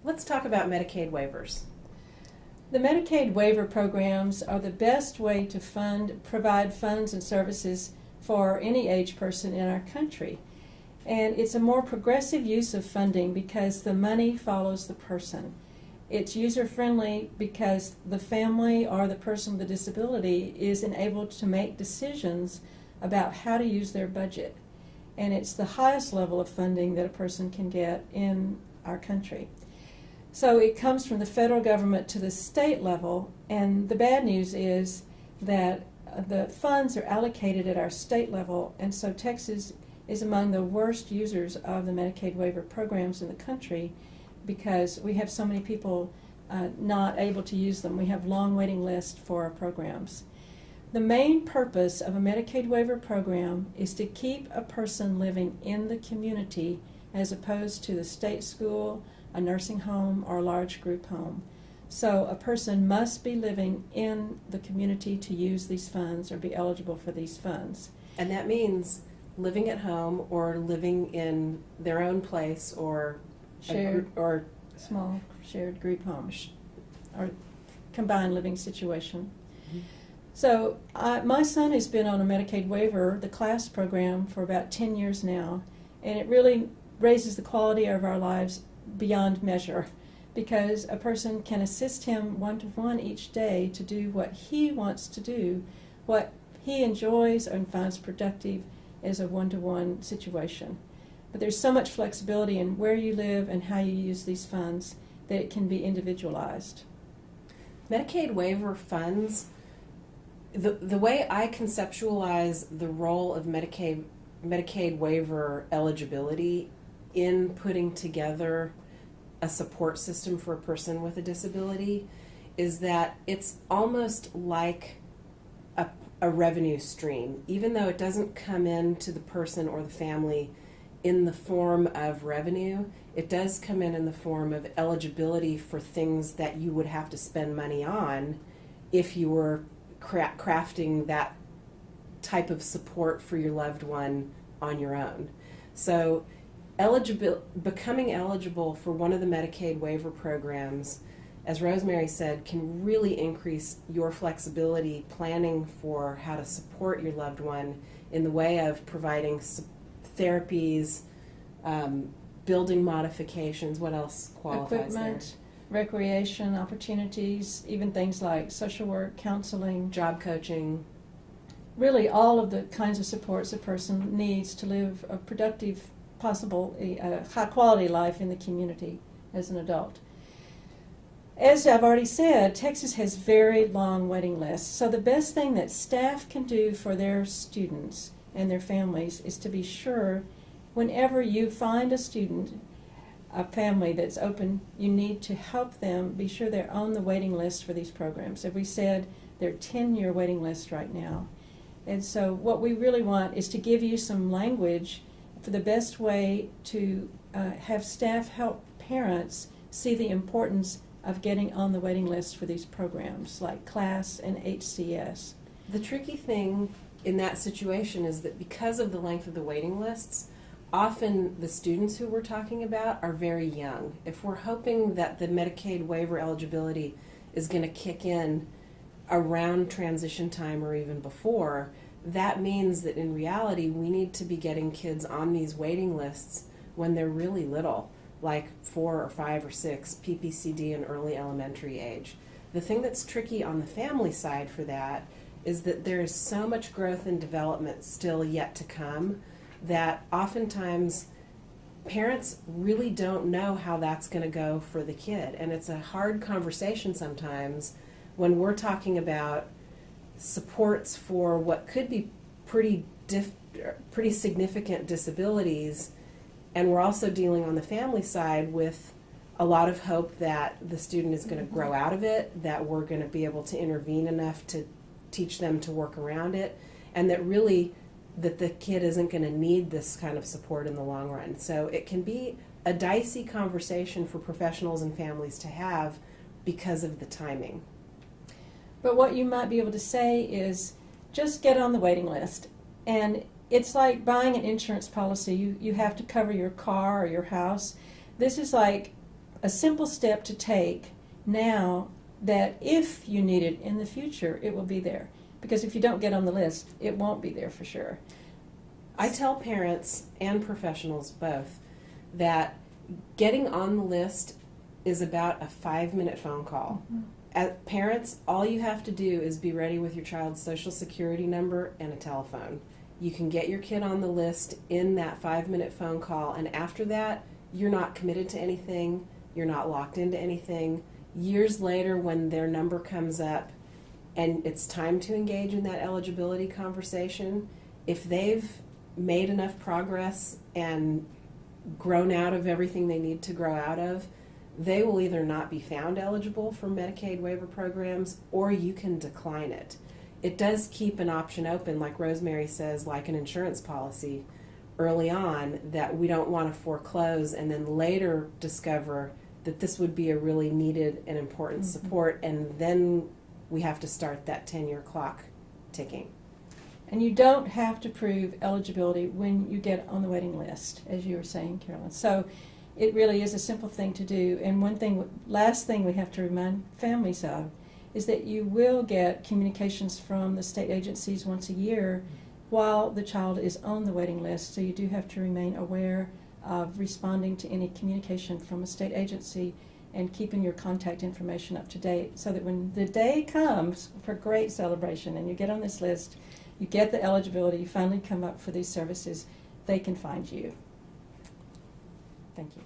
Let's talk about Medicaid waivers. The Medicaid waiver programs are the best way to provide funds and services for any age person in our country. And it's a more progressive use of funding because the money follows the person. It's user-friendly because the family or the person with a disability is enabled to make decisions about how to use their budget. And it's the highest level of funding that a person can get in our country. So it comes from the federal government to the state level, and the bad news is that the funds are allocated at our state level, and so Texas is among the worst users of the Medicaid waiver programs in the country because we have so many people not able to use them. We have long waiting lists for our programs. The main purpose of a Medicaid waiver program is to keep a person living in the community as opposed to the state school, a nursing home, or a large group home. So a person must be living in the community to use these funds or be eligible for these funds. And that means living at home or living in their own place or or small shared group home or combined living situation. Mm-hmm. So my son has been on a Medicaid waiver, the CLASS program, for about 10 years now, and it really raises the quality of our lives beyond measure because a person can assist him one-to-one each day to do what he wants to do, what he enjoys and finds productive as a one-to-one situation. But there's so much flexibility in where you live and how you use these funds that it can be individualized. Medicaid waiver funds, the way I conceptualize the role of Medicaid waiver eligibility in putting together a support system for a person with a disability is that it's almost like a revenue stream. Even though it doesn't come in to the person or the family in the form of revenue, it does come in the form of eligibility for things that you would have to spend money on if you were crafting that type of support for your loved one on your own. So becoming eligible for one of the Medicaid waiver programs, as Rosemary said, can really increase your flexibility planning for how to support your loved one in the way of providing therapies, building modifications. What else qualifies Equipment, recreation opportunities, even things like social work, counseling, job coaching. Really all of the kinds of supports a person needs to live a productive, possible, high-quality life in the community as an adult. As I've already said, Texas has very long waiting lists, so the best thing that staff can do for their students and their families is to be sure whenever you find a student, a family that's open, you need to help them be sure they're on the waiting list for these programs. As we said, they're 10-year waiting lists right now. And so what we really want is to give you some language for the best way to have staff help parents see the importance of getting on the waiting list for these programs like CLASS and HCS. The tricky thing in that situation is that because of the length of the waiting lists, often the students who we're talking about are very young. If we're hoping that the Medicaid waiver eligibility is going to kick in around transition time or even before, that means that in reality we need to be getting kids on these waiting lists when they're really little, like 4 or 5 or 6, PPCD and early elementary age. The thing that's tricky on the family side for that is that there is so much growth and development still yet to come that oftentimes parents really don't know how that's going to go for the kid. And it's a hard conversation sometimes when we're talking about supports for what could be pretty significant disabilities, and we're also dealing on the family side with a lot of hope that the student is going to grow out of it, that we're going to be able to intervene enough to teach them to work around it, and that really that the kid isn't going to need this kind of support in the long run. So it can be a dicey conversation for professionals and families to have because of the timing. But what you might be able to say is just get on the waiting list. And it's like buying an insurance policy. You have to cover your car or your house. This is like a simple step to take now that if you need it in the future, it will be there. Because if you don't get on the list, it won't be there for sure. I tell parents and professionals both that getting on the list is about a 5-minute phone call. Mhm. As parents, all you have to do is be ready with your child's social security number and a telephone. You can get your kid on the list in that 5-minute phone call, and after that, you're not committed to anything, you're not locked into anything. Years later, when their number comes up and it's time to engage in that eligibility conversation, if they've made enough progress and grown out of everything they need to grow out of, they will either not be found eligible for Medicaid waiver programs, or you can decline it. It does keep an option open, like Rosemary says, like an insurance policy early on, that we don't want to foreclose and then later discover that this would be a really needed and important support, and then we have to start that 10-year clock ticking. And you don't have to prove eligibility when you get on the waiting list, as you were saying, Carolyn. So it really is a simple thing to do. And last thing we have to remind families of is that you will get communications from the state agencies once a year while the child is on the waiting list. So you do have to remain aware of responding to any communication from a state agency and keeping your contact information up to date, so that when the day comes for great celebration and you get on this list, you get the eligibility, you finally come up for these services, they can find you. Thank you.